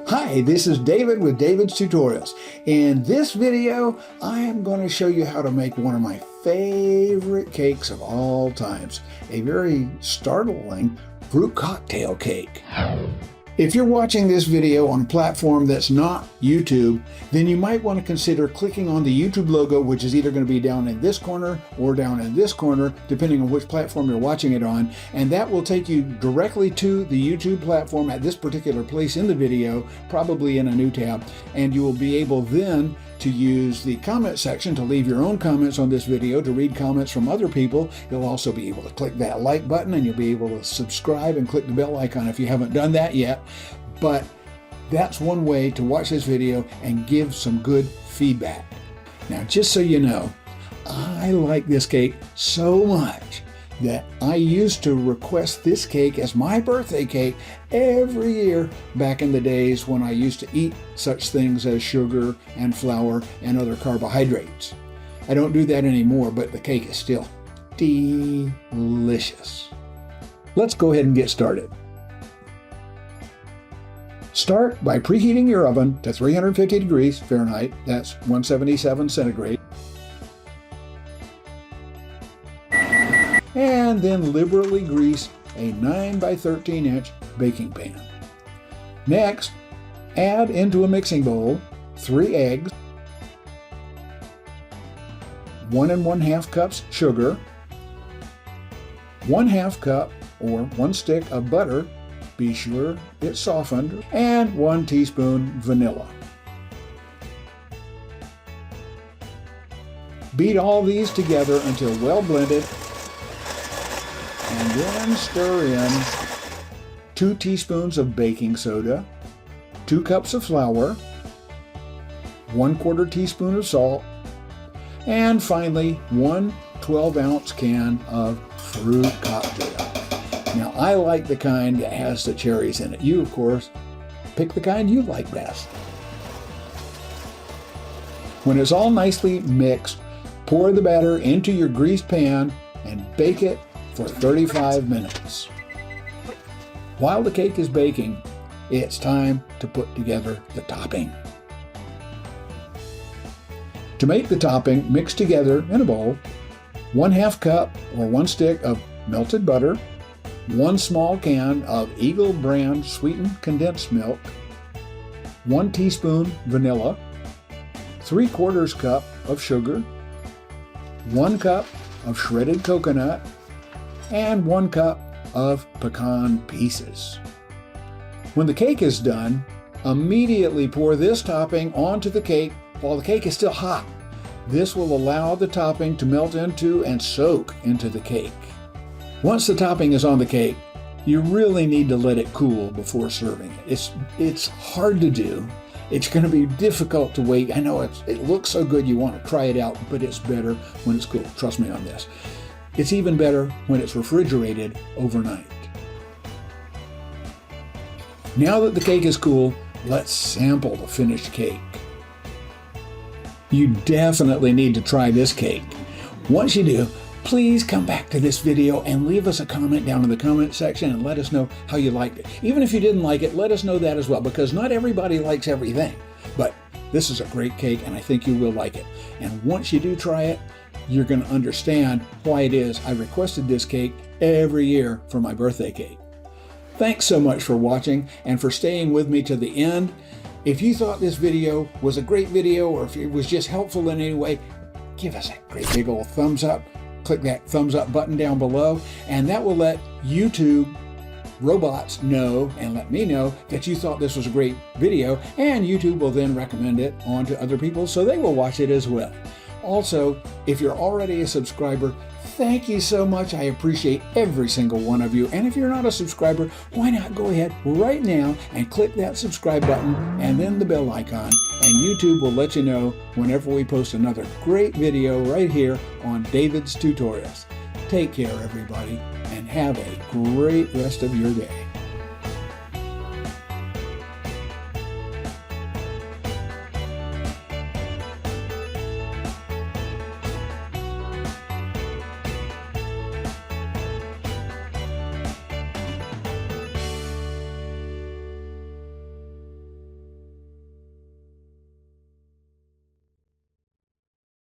Hi, this is David with David's Tutorials. In this video, I am going to show you how to make one of my favorite cakes of all times, a very startling fruit cocktail cake. If you're watching this video on a platform that's not YouTube, then you might want to consider clicking on the YouTube logo, which is either going to be down in this corner or down in this corner, depending on which platform you're watching it on, and that will take you directly to the YouTube platform at this particular place in the video, probably in a new tab, and you will be able then to use the comment section to leave your own comments on this video, to read comments from other people. You'll also be able to click that like button, and you'll be able to subscribe and click the bell icon if you haven't done that yet. But that's one way to watch this video and give some good feedback. Now, just so you know, I like this cake so much that I used to request this cake as my birthday cake every year back in the days when I used to eat such things as sugar and flour and other carbohydrates. I don't do that anymore, but the cake is still delicious. Let's go ahead and get started. Start by preheating your oven to 350 degrees Fahrenheit, that's 177 centigrade. And then liberally grease a 9 by 13 inch baking pan. Next, add into a mixing bowl 3 eggs, 1 1/2 cups sugar, 1/2 cup or 1 stick of butter, be sure it's softened, and 1 teaspoon vanilla. Beat all these together until well blended, and then stir in 2 teaspoons of baking soda, 2 cups of flour, 1/4 teaspoon of salt, and finally 1 12-ounce can of fruit cocktail. Now, I like the kind that has the cherries in it. You, of course, pick the kind you like best. When it's all nicely mixed, pour the batter into your greased pan and bake it for 35 minutes. While the cake is baking, it's time to put together the topping. To make the topping, mix together in a bowl 1/2 cup or 1 stick of melted butter, 1 small can of Eagle brand sweetened condensed milk, 1 teaspoon vanilla, 3/4 cup of sugar, 1 cup of shredded coconut, and 1 cup of pecan pieces. When the cake is done, immediately pour this topping onto the cake while the cake is still hot. This will allow the topping to melt into and soak into the cake. Once the topping is on the cake, you really need to let it cool before serving it. It's hard to do. It's going to be difficult to wait. I know it looks so good you want to try it out, but it's better when it's cool. Trust me on this. It's even better when it's refrigerated overnight. Now that the cake is cool, let's sample the finished cake. You definitely need to try this cake. Once you do, please come back to this video and leave us a comment down in the comment section and let us know how you liked it. Even if you didn't like it, let us know that as well, because not everybody likes everything. But this is a great cake, and I think you will like it. And once you do try it, you're going to understand why it is I requested this cake every year for my birthday cake. Thanks so much for watching and for staying with me to the end. If you thought this video was a great video, or if it was just helpful in any way, give us a great big old thumbs up. Click that thumbs up button down below, and that will let YouTube robots know and let me know that you thought this was a great video, and YouTube will then recommend it on to other people so they will watch it as well. Also, if you're already a subscriber, thank you so much. I appreciate every single one of you. And if you're not a subscriber, why not go ahead right now and click that subscribe button and then the bell icon, and YouTube will let you know whenever we post another great video right here on David's Tutorials. Take care, everybody, and have a great rest of your day.